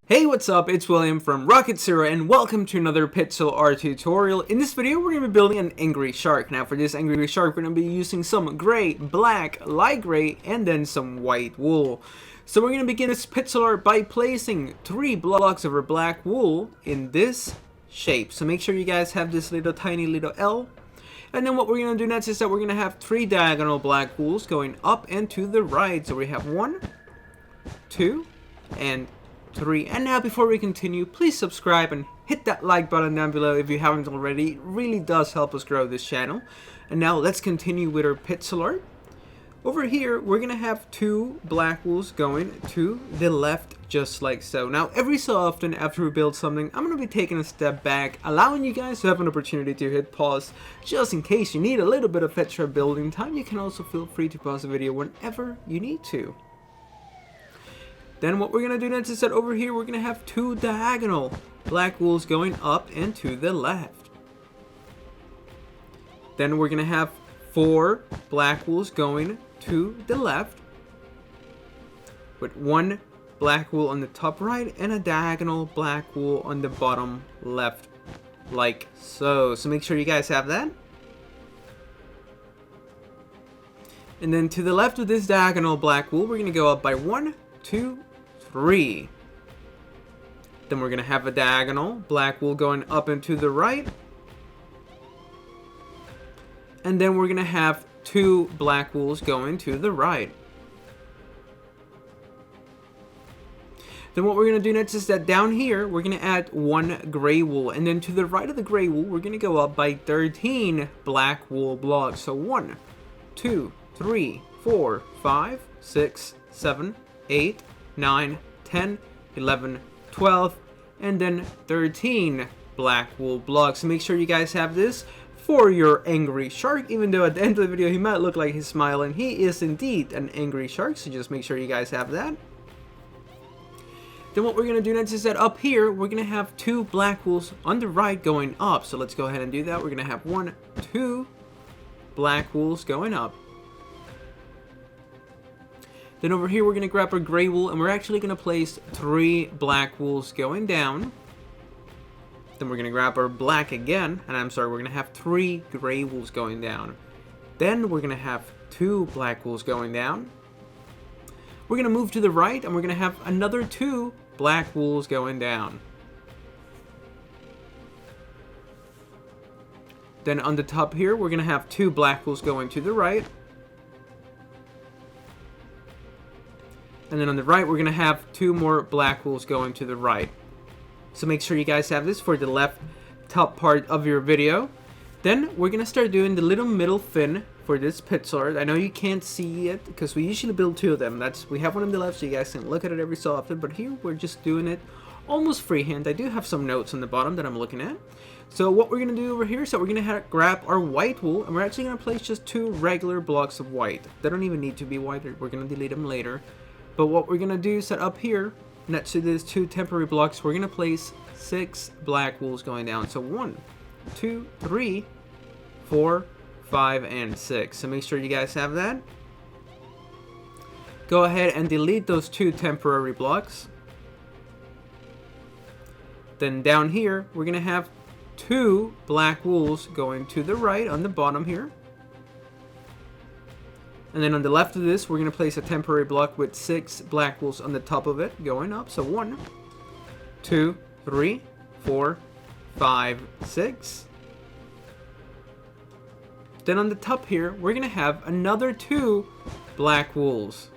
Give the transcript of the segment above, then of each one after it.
Hey, what's up? It's William from Rocket Zero and welcome to another pixel art tutorial. In this video, we're going to be building an angry shark. Now for this angry shark, we're going to be using some gray, black, light gray, and then some white wool. So we're going to begin this pixel art by placing 3 blocks of our black wool in this shape. So make sure you guys have this tiny little L. And then what we're going to do next is that we're going to have 3 diagonal black wools going up and to the right. So we have 1, 2, and 3. And now before we continue, please subscribe and hit that like button down below if you haven't already. It really does help us grow this channel. And now let's continue with our pixel art. Over here, we're going to have 2 black wools going to the left, just like so. Now, every so often after we build something, I'm going to be taking a step back, allowing you guys to have an opportunity to hit pause, just in case you need a little bit of extra building time. You can also feel free to pause the video whenever you need to. Then what we're going to do next is that over here, we're going to have 2 diagonal black wools going up and to the left. Then we're going to have 4 black wools going to the left, with 1 black wool on the top right and a diagonal black wool on the bottom left, like so. So make sure you guys have that. And then to the left of this diagonal black wool, we're going to go up by 1, 2, 3. Then we're going to have a diagonal black wool going up and to the right. And then we're going to have 2 black wools going to the right. Then what we're going to do next is that down here, we're going to add 1 gray wool. And then to the right of the gray wool, we're going to go up by 13 black wool blocks. So 1, 2, 3, 4, 5, 6, 7, 8, 9, 10, 11, 12, and then 13 black wool blocks. So make sure you guys have this for your angry shark, even though at the end of the video he might look like he's smiling. He is indeed an angry shark, so just make sure you guys have that. Then what we're going to do next is that up here, we're going to have 2 black wools on the right going up. So let's go ahead and do that. We're going to have 1, 2 black wools going up. Then over here, we're going to grab our gray wool, and we're actually going to place 3 black wools going down. Then we're going to grab our black again, and we're going to have 3 gray wools going down. Then we're going to have 2 black wools going down. We're going to move to the right, and we're going to have another 2 black wools going down. Then on the top here, we're going to have 2 black wools going to the right. And then on the right, we're going to have 2 more black wools going to the right. So make sure you guys have this for the left top part of your video. Then we're going to start doing the little middle fin for this pixel art. I know you can't see it because we usually build 2 of them. We have one on the left so you guys can look at it every so often. But here we're just doing it almost freehand. I do have some notes on the bottom that I'm looking at. So what we're going to do over here is that we're going to grab our white wool, and we're actually going to place just 2 regular blocks of white. They don't even need to be white. We're going to delete them later. But what we're going to do is that up here, next to these 2 temporary blocks, we're going to place 6 black wools going down. So 1, 2, 3, 4, 5, and 6. So make sure you guys have that. Go ahead and delete those 2 temporary blocks. Then down here, we're going to have 2 black wools going to the right on the bottom here. And then on the left of this, we're going to place a temporary block with 6 black wools on the top of it going up. So 1, 2, 3, 4, 5, 6. Then on the top here, we're going to have another 2 black wools,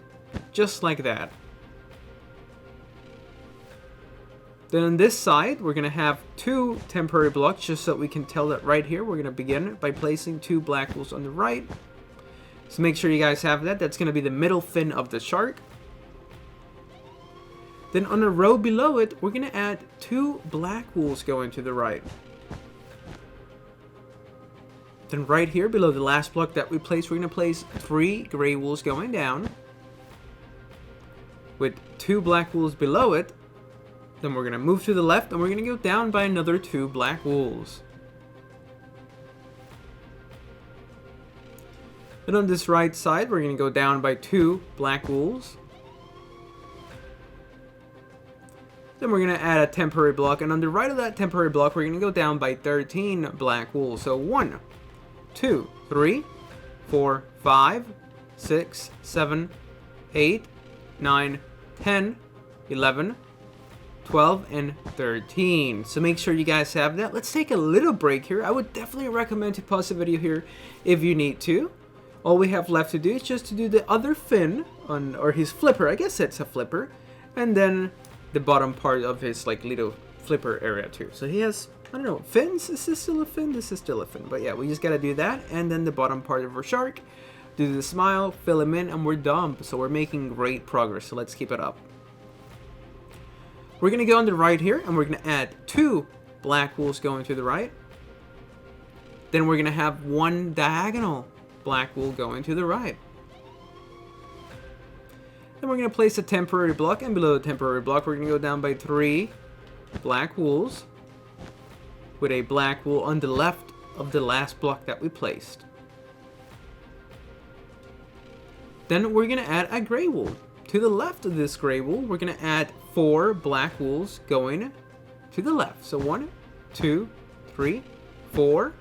just like that. Then on this side, we're going to have 2 temporary blocks, just so we can tell that right here, we're going to begin by placing 2 black wools on the right. So make sure you guys have that. That's going to be the middle fin of the shark. Then on the row below it, we're going to add 2 black wools going to the right. Then right here below the last block that we placed, we're going to place 3 gray wools going down, with 2 black wools below it. Then we're going to move to the left, and we're going to go down by another 2 black wools. Then on this right side, we're going to go down by 2 black wools. Then we're going to add a temporary block, and on the right of that temporary block, we're going to go down by 13 black wool. So 1, 2, 3, 4, 5, 6, 7, 8, 9, 10, 11, 12, and 13. So make sure you guys have that. Let's take a little break here. I would definitely recommend to pause the video here if you need to. All we have left to do is just to do the other fin on, or his flipper. I guess it's a flipper. And then the bottom part of his like little flipper area too. So he has, I don't know, fins? Is this still a fin? This is still a fin. But yeah, we just gotta do that. And then the bottom part of our shark. Do the smile, fill him in, and we're done. So we're making great progress. So let's keep it up. We're going to go on the right here, and we're going to add 2 black wools going to the right. Then we're going to have 1 diagonal black wool going to the right. Then we're going to place a temporary block, and below the temporary block, we're going to go down by 3 black wools with a black wool on the left of the last block that we placed. Then we're going to add a gray wool. To the left of this gray wool, we're going to add 4 black wools going to the left. So 1, 2, 3, 4.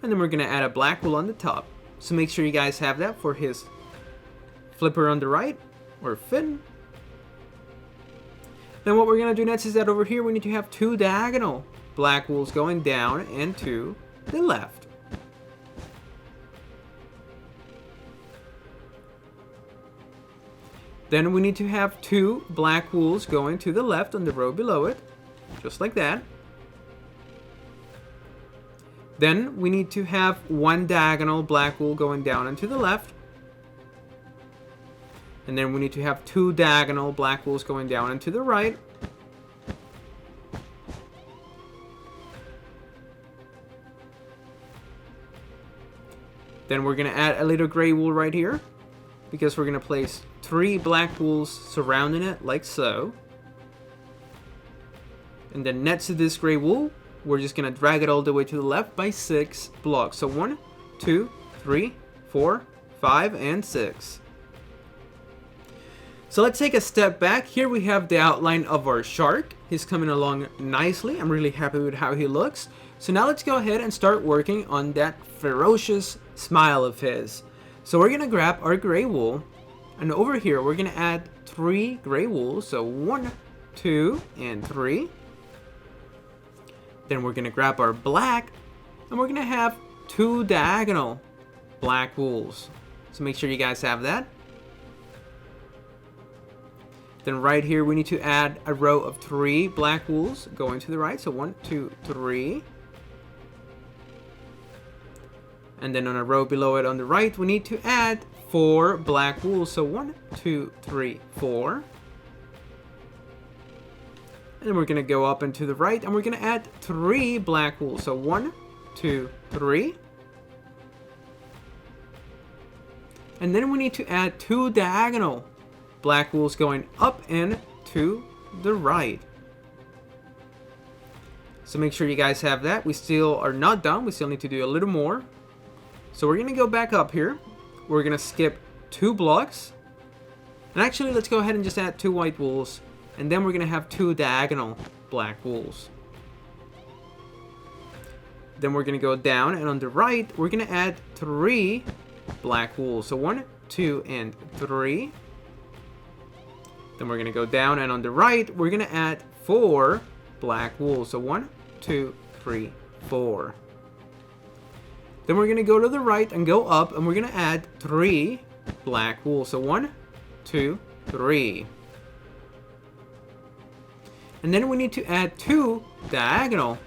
And then we're going to add a black wool on the top. So make sure you guys have that for his flipper on the right, or fin. Then what we're going to do next is that over here we need to have 2 diagonal black wools going down and to the left. Then we need to have 2 black wools going to the left on the row below it, just like that. Then we need to have 1 diagonal black wool going down and to the left. And then we need to have 2 diagonal black wools going down and to the right. Then we're going to add a little gray wool right here, because we're going to place 3 black wools surrounding it, like so. And then next to this gray wool, we're just going to drag it all the way to the left by 6 blocks. So 1, 2, 3, 4, 5, and 6. So let's take a step back. Here we have the outline of our shark. He's coming along nicely. I'm really happy with how he looks. So now let's go ahead and start working on that ferocious smile of his. So we're going to grab our gray wool. And over here, we're going to add 3 gray wools. So 1, 2, and 3. Then we're going to grab our black. And we're going to have 2 diagonal black wools. So make sure you guys have that. Then right here, we need to add a row of 3 black wools going to the right. So 1, 2, 3. And then on a row below it on the right, we need to add 4 black wools. So 1, 2, 3, 4. And then we're going to go up and to the right, and we're going to add 3 black wools. So 1, 2, 3. And then we need to add 2 diagonal black wools going up and to the right. So make sure you guys have that. We still are not done. We still need to do a little more. So we're going to go back up here. We're going to skip 2 blocks. And actually, let's go ahead and just add 2 white wools. And then we're going to have 2 diagonal black wools. Then we're going to go down. And on the right, we're going to add 3 black wools. So 1, 2, and 3. Then we're going to go down. And on the right, we're going to add 4 black wools. So 1, 2, 3, 4. Then we're going to go to the right and go up, and we're going to add 3 black wool. So 1, 2, 3. And then we need to add 2 diagonal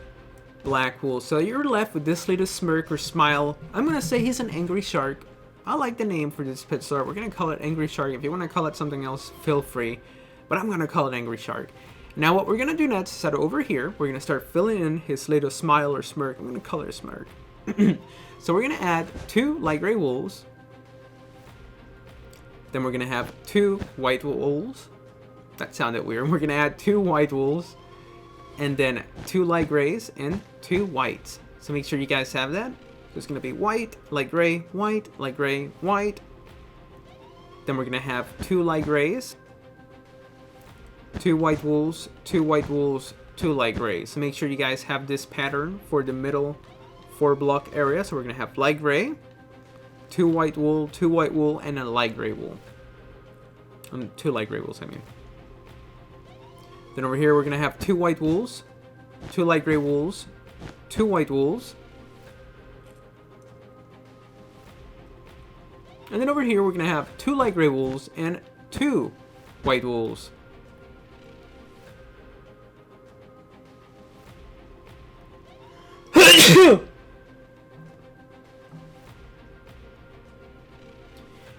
black wool. So you're left with this little smirk or smile. I'm going to say he's an angry shark. I like the name for this pit star. We're going to call it Angry Shark. If you want to call it something else, feel free. But I'm going to call it Angry Shark. Now what we're going to do next is that over here, we're going to start filling in his little smile or smirk. I'm going to call it a smirk. So we're going to add 2 light gray wools. Then we're going to have 2 white wools. That sounded weird. We're going to add 2 white wools. And then 2 light grays and 2 whites. So make sure you guys have that. So it's going to be white, light gray, white, light gray, white. Then we're going to have 2 light grays, 2 white wools, 2 white wools, 2 light gray. So make sure you guys have this pattern for the middle 4 block area. So we're going to have light gray, 2 white wool, 2 white wool, and a light gray wool. 2 light gray wools, I mean. Then over here we're going to have 2 white wools, 2 light gray wools, 2 white wools. And then over here we're going to have 2 light gray wools and 2 white wools.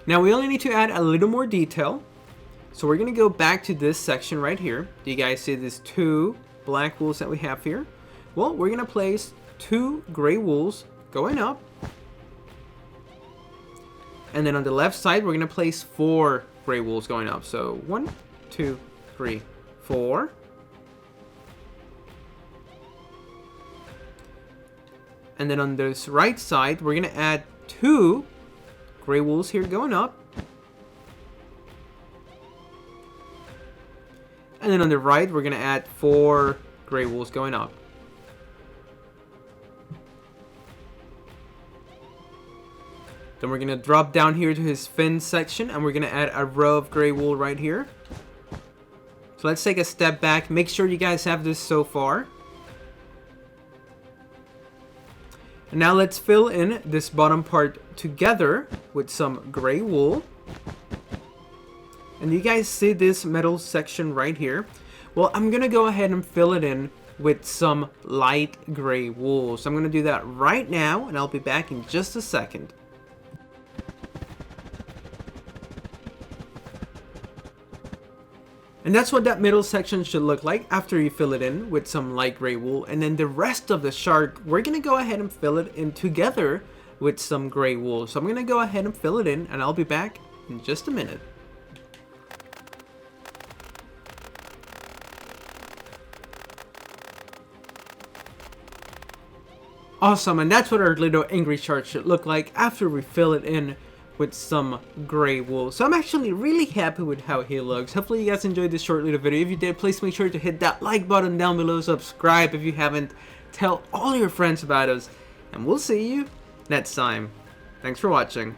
Now we only need to add a little more detail. So we're going to go back to this section right here. Do you guys see these 2 black wools that we have here? Well, we're going to place 2 gray wools going up. And then on the left side, we're going to place 4 gray wools going up. So 1, 2, 3, 4. And then on this right side, we're going to add 2 gray wools here going up. And then on the right, we're going to add 4 gray wools going up. Then we're going to drop down here to his fin section, and we're going to add a row of gray wool right here. So let's take a step back. Make sure you guys have this so far. And now let's fill in this bottom part together with some gray wool. And you guys see this metal section right here? Well, I'm going to go ahead and fill it in with some light gray wool. So I'm going to do that right now, and I'll be back in just a second. And that's what that middle section should look like after you fill it in with some light gray wool. And then the rest of the shark, we're going to go ahead and fill it in together with some gray wool. So I'm going to go ahead and fill it in, and I'll be back in just a minute. Awesome, and that's what our little angry shark should look like after we fill it in with some gray wool. So I'm actually really happy with how he looks. Hopefully you guys enjoyed this short little video. If you did, please make sure to hit that like button down below, subscribe if you haven't, tell all your friends about us, and we'll see you next time. Thanks for watching.